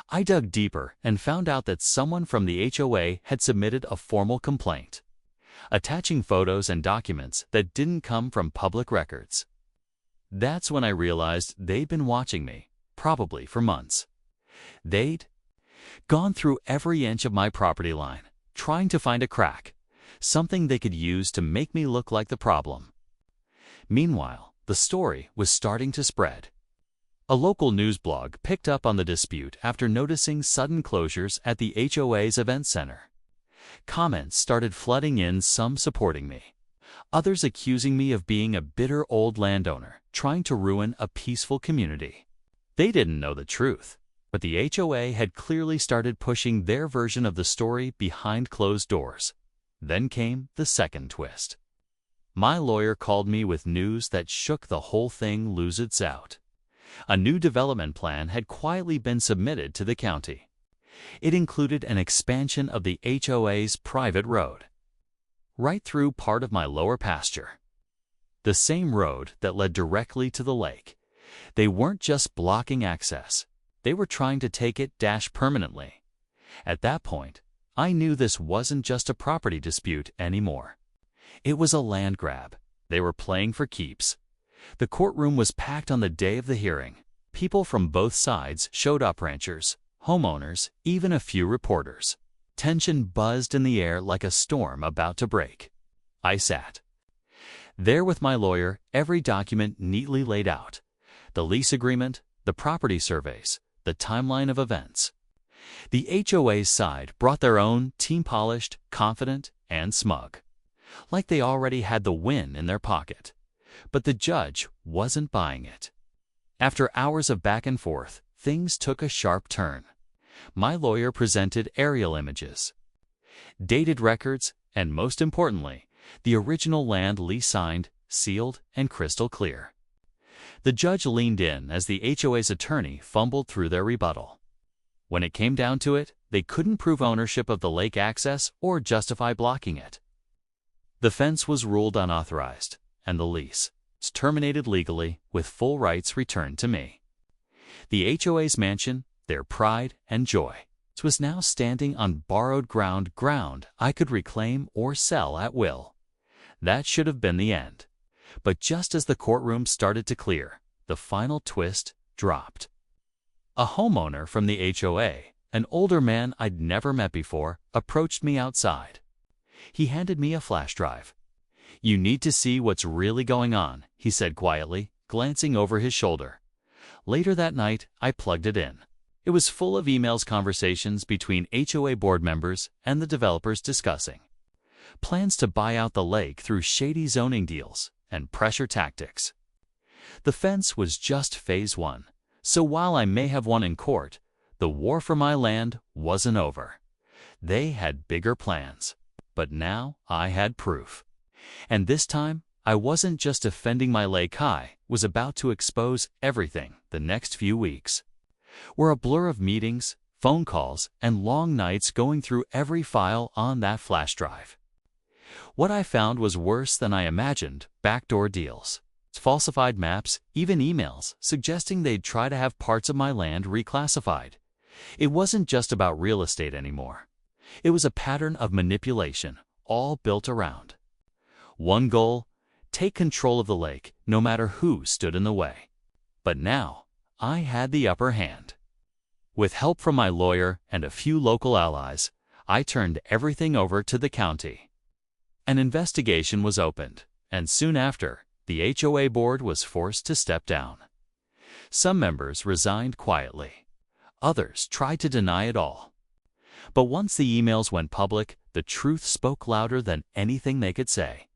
I dug deeper and found out that someone from the HOA had submitted a formal complaint, attaching photos and documents that didn't come from public records. That's when I realized they'd been watching me, probably for months. They'd gone through every inch of my property line, trying to find a crack, something they could use to make me look like the problem. Meanwhile, the story was starting to spread. A local news blog picked up on the dispute after noticing sudden closures at the HOA's event center. Comments started flooding in, some supporting me, others accusing me of being a bitter old landowner trying to ruin a peaceful community. They didn't know the truth, but the HOA had clearly started pushing their version of the story behind closed doors. Then came the second twist. My lawyer called me with news that shook the whole thing loose out. A new development plan had quietly been submitted to the county. It included an expansion of the HOA's private road, right through part of my lower pasture. The same road that led directly to the lake. They weren't just blocking access, they were trying to take it permanently. At that point, I knew this wasn't just a property dispute anymore. It was a land grab. They were playing for keeps. The courtroom was packed on the day of the hearing. People from both sides showed up, ranchers, homeowners, even a few reporters. Tension buzzed in the air like a storm about to break. I sat there with my lawyer, every document neatly laid out. The lease agreement, the property surveys, the timeline of events. The HOA's side brought their own, team-polished, confident, and smug, like they already had the win in their pocket. But the judge wasn't buying it. After hours of back and forth, things took a sharp turn. My lawyer presented aerial images, dated records, and most importantly, the original land lease signed, sealed, and crystal clear. The judge leaned in as the HOA's attorney fumbled through their rebuttal. When it came down to it, they couldn't prove ownership of the lake access or justify blocking it. The fence was ruled unauthorized, and the lease was terminated legally with full rights returned to me. The HOA's mansion, their pride and joy, was now standing on borrowed ground I could reclaim or sell at will. That should have been the end. But just as the courtroom started to clear, the final twist dropped. A homeowner from the HOA, an older man I'd never met before, approached me outside. He handed me a flash drive. "You need to see what's really going on," he said quietly, glancing over his shoulder. Later that night, I plugged it in. It was full of emails, conversations between HOA board members and the developers discussing plans to buy out the lake through shady zoning deals and pressure tactics. The fence was just phase one, so while I may have won in court, the war for my land wasn't over. They had bigger plans, but now I had proof. And this time, I wasn't just defending my lake, I was about to expose everything the next few weeks. Were a blur of meetings, phone calls, and long nights going through every file on that flash drive. What I found was worse than I imagined: backdoor deals, falsified maps, even emails suggesting they'd try to have parts of my land reclassified. It wasn't just about real estate anymore. It was a pattern of manipulation, all built around one goal: take control of the lake, no matter who stood in the way. But now, I had the upper hand. With help from my lawyer and a few local allies, I turned everything over to the county. An investigation was opened, and soon after, the HOA board was forced to step down. Some members resigned quietly. Others tried to deny it all. But once the emails went public, the truth spoke louder than anything they could say.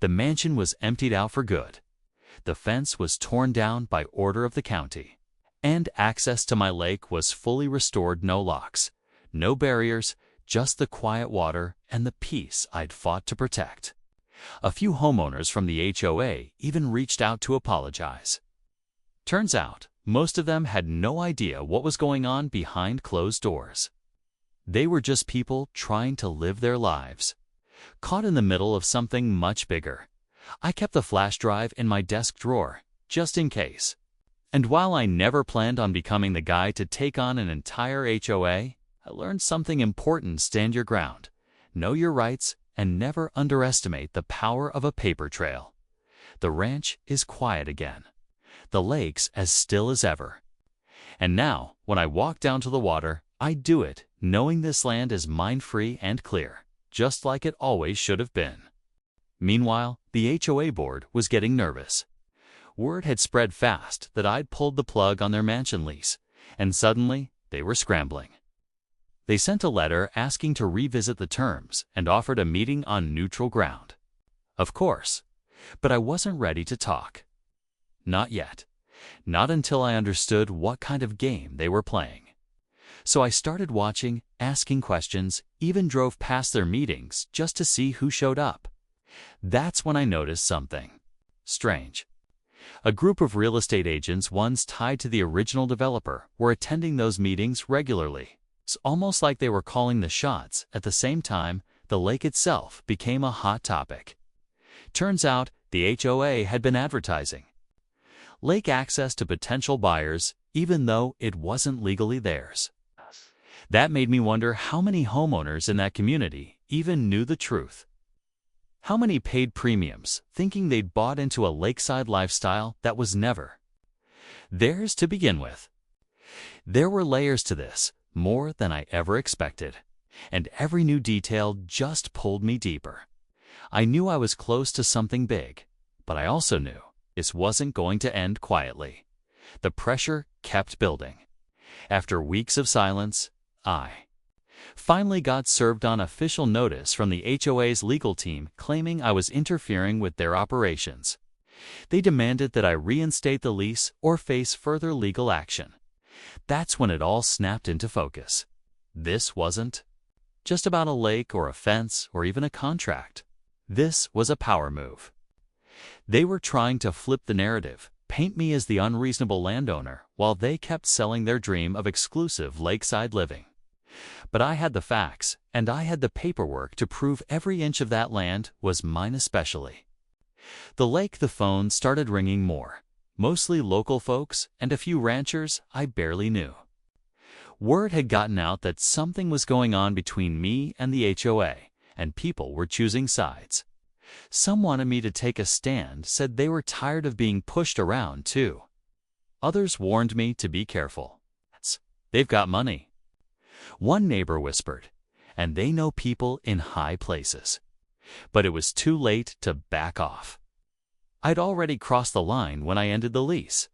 The mansion was emptied out for good. The fence was torn down by order of the county. And access to my lake was fully restored. No locks, no barriers, just the quiet water and the peace I'd fought to protect. A few homeowners from the HOA even reached out to apologize. Turns out, most of them had no idea what was going on behind closed doors. They were just people trying to live their lives, caught in the middle of something much bigger. I kept the flash drive in my desk drawer, just in case. And while I never planned on becoming the guy to take on an entire HOA, I learned something important: stand your ground, know your rights, and never underestimate the power of a paper trail. The ranch is quiet again. The lake's as still as ever. And now, when I walk down to the water, I do it knowing this land is mine, free and clear, just like it always should have been. Meanwhile, the HOA board was getting nervous. Word had spread fast that I'd pulled the plug on their mansion lease, and suddenly they were scrambling. They sent a letter asking to revisit the terms and offered a meeting on neutral ground. Of course, but I wasn't ready to talk. Not yet. Not until I understood what kind of game they were playing. So I started watching, asking questions, even drove past their meetings just to see who showed up. That's when I noticed something strange. A group of real estate agents once tied to the original developer were attending those meetings regularly. It's almost like they were calling the shots. At the same time, the lake itself became a hot topic. Turns out the HOA had been advertising lake access to potential buyers, even though it wasn't legally theirs. That made me wonder how many homeowners in that community even knew the truth. How many paid premiums, thinking they'd bought into a lakeside lifestyle that was never theirs to begin with. There were layers to this, more than I ever expected, and every new detail just pulled me deeper. I knew I was close to something big, but I also knew this wasn't going to end quietly. The pressure kept building. After weeks of silence, I finally got served on official notice from the HOA's legal team claiming I was interfering with their operations. They demanded that I reinstate the lease or face further legal action. That's when it all snapped into focus. This wasn't just about a lake or a fence or even a contract. This was a power move. They were trying to flip the narrative, paint me as the unreasonable landowner, while they kept selling their dream of exclusive lakeside living. But I had the facts, and I had the paperwork to prove every inch of that land was mine especially. The phone started ringing more, mostly local folks and a few ranchers I barely knew. Word had gotten out that something was going on between me and the HOA, and people were choosing sides. Some wanted me to take a stand, said they were tired of being pushed around too. Others warned me to be careful. They've got money. One neighbor whispered, and they know people in high places. But it was too late to back off. I'd already crossed the line when I ended the lease.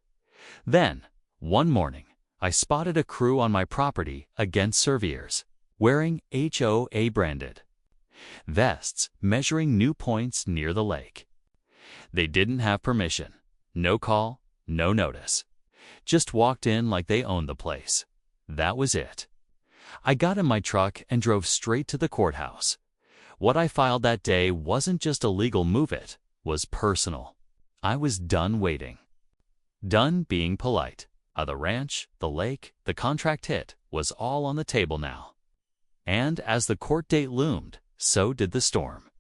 Then, one morning, I spotted a crew on my property against surveyors, wearing HOA branded vests, measuring new points near the lake. They didn't have permission. No call, no notice. Just walked in like they owned the place. That was it. I got in my truck and drove straight to the courthouse. What I filed that day wasn't just a legal move, it was personal. I was done waiting. Done being polite. The ranch, the lake, the contract hit was all on the table now. And as the court date loomed, so did the storm.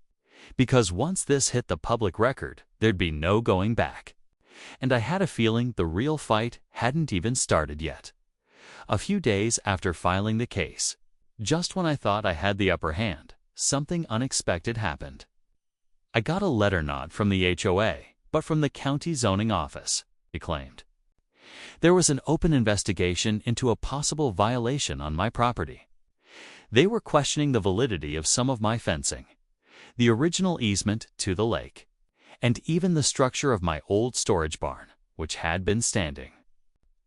Because once this hit the public record, there'd be no going back. And I had a feeling the real fight hadn't even started yet. A few days after filing the case, just when I thought I had the upper hand, something unexpected happened. I got a letter not from the HOA, but from the county zoning office, it claimed. There was an open investigation into a possible violation on my property. They were questioning the validity of some of my fencing, the original easement to the lake, and even the structure of my old storage barn, which had been standing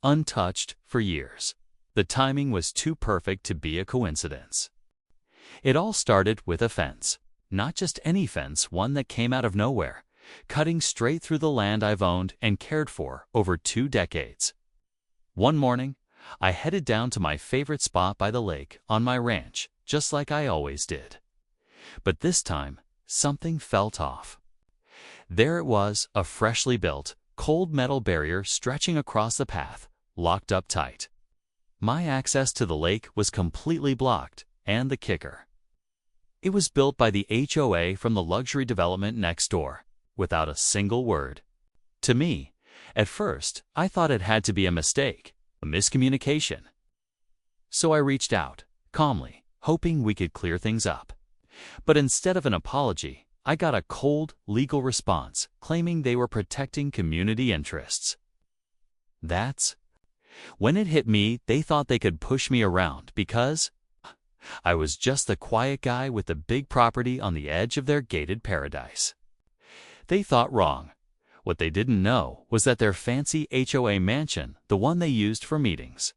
untouched for years. The timing was too perfect to be a coincidence. It all started with a fence, not just any fence, one that came out of nowhere, cutting straight through the land I've owned and cared for over 2 decades. One morning, I headed down to my favorite spot by the lake on my ranch, just like I always did. But this time, something felt off. There it was, a freshly built, cold metal barrier stretching across the path, locked up tight. My access to the lake was completely blocked, and the kicker: it was built by the HOA from the luxury development next door, without a single word to me, At first, I thought it had to be a mistake, a miscommunication. So I reached out, calmly, hoping we could clear things up. But instead of an apology, I got a cold, legal response claiming they were protecting community interests. That's when it hit me. They thought they could push me around because I was just the quiet guy with the big property on the edge of their gated paradise. They thought wrong. What they didn't know was that their fancy HOA mansion, the one they used for meetings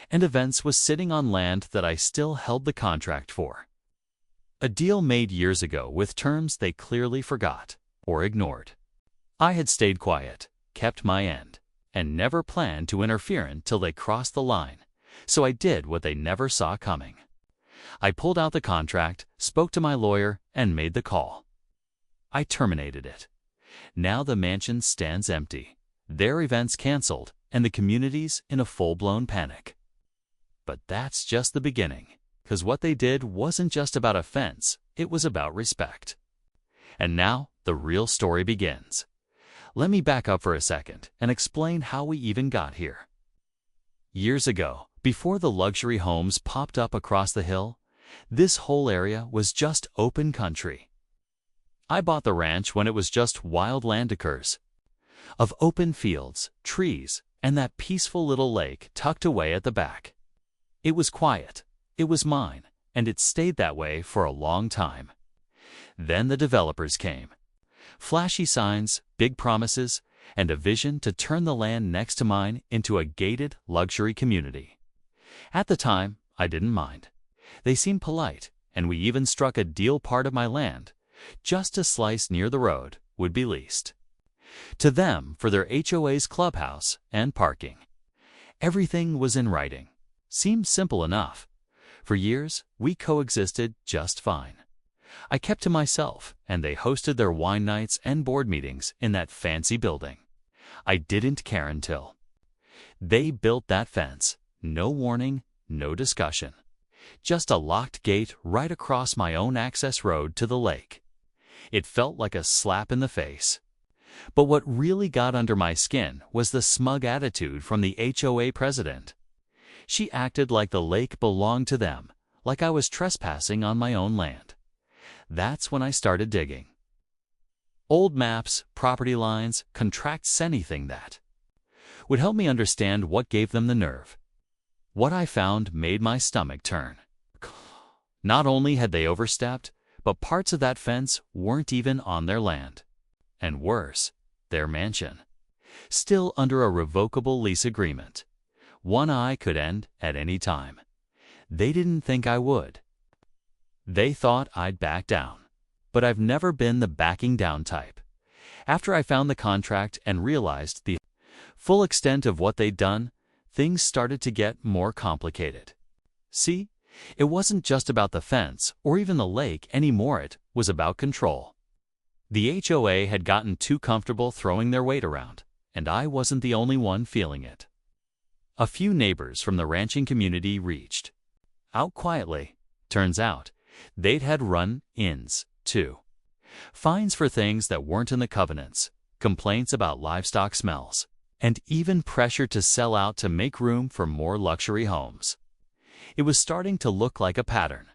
and events, was sitting on land that I still held the contract for. A deal made years ago with terms they clearly forgot or ignored. I had stayed quiet, kept my end, and never planned to interfere until they crossed the line, so I did what they never saw coming. I pulled out the contract, spoke to my lawyer, and made the call. I terminated it. Now the mansion stands empty, their events canceled, and the community's in a full-blown panic. But that's just the beginning, because what they did wasn't just about a fence, it was about respect. And now the real story begins. Let me back up for a second and explain how we even got here. Years ago, before the luxury homes popped up across the hill, this whole area was just open country. I bought the ranch when it was just wild land acres of open fields, trees, and that peaceful little lake tucked away at the back. It was quiet, it was mine, and it stayed that way for a long time. Then the developers came. Flashy signs, big promises, and a vision to turn the land next to mine into a gated luxury community. At the time, I didn't mind. They seemed polite, and we even struck a deal. Part of my land, just a slice near the road, would be leased to them for their HOA's clubhouse and parking. Everything was in writing. Seemed simple enough. For years, we coexisted just fine. I kept to myself, and they hosted their wine nights and board meetings in that fancy building. I didn't care until they built that fence. No warning, no discussion. Just a locked gate right across my own access road to the lake. It felt like a slap in the face. But what really got under my skin was the smug attitude from the HOA president. She acted like the lake belonged to them, like I was trespassing on my own land. That's when I started digging. Old maps, property lines, contracts, anything that would help me understand what gave them the nerve. What I found made my stomach turn. Not only had they overstepped, but parts of that fence weren't even on their land. And worse, their mansion. Still under a revocable lease agreement. One I could end at any time. They didn't think I would. They thought I'd back down. But I've never been the backing down type. After I found the contract and realized the full extent of what they'd done, things started to get more complicated. See, it wasn't just about the fence or even the lake anymore. It was about control. The HOA had gotten too comfortable throwing their weight around, and I wasn't the only one feeling it. A few neighbors from the ranching community reached out quietly. Turns out, they'd had run-ins, too. Fines for things that weren't in the covenants, complaints about livestock smells, and even pressure to sell out to make room for more luxury homes. It was starting to look like a pattern,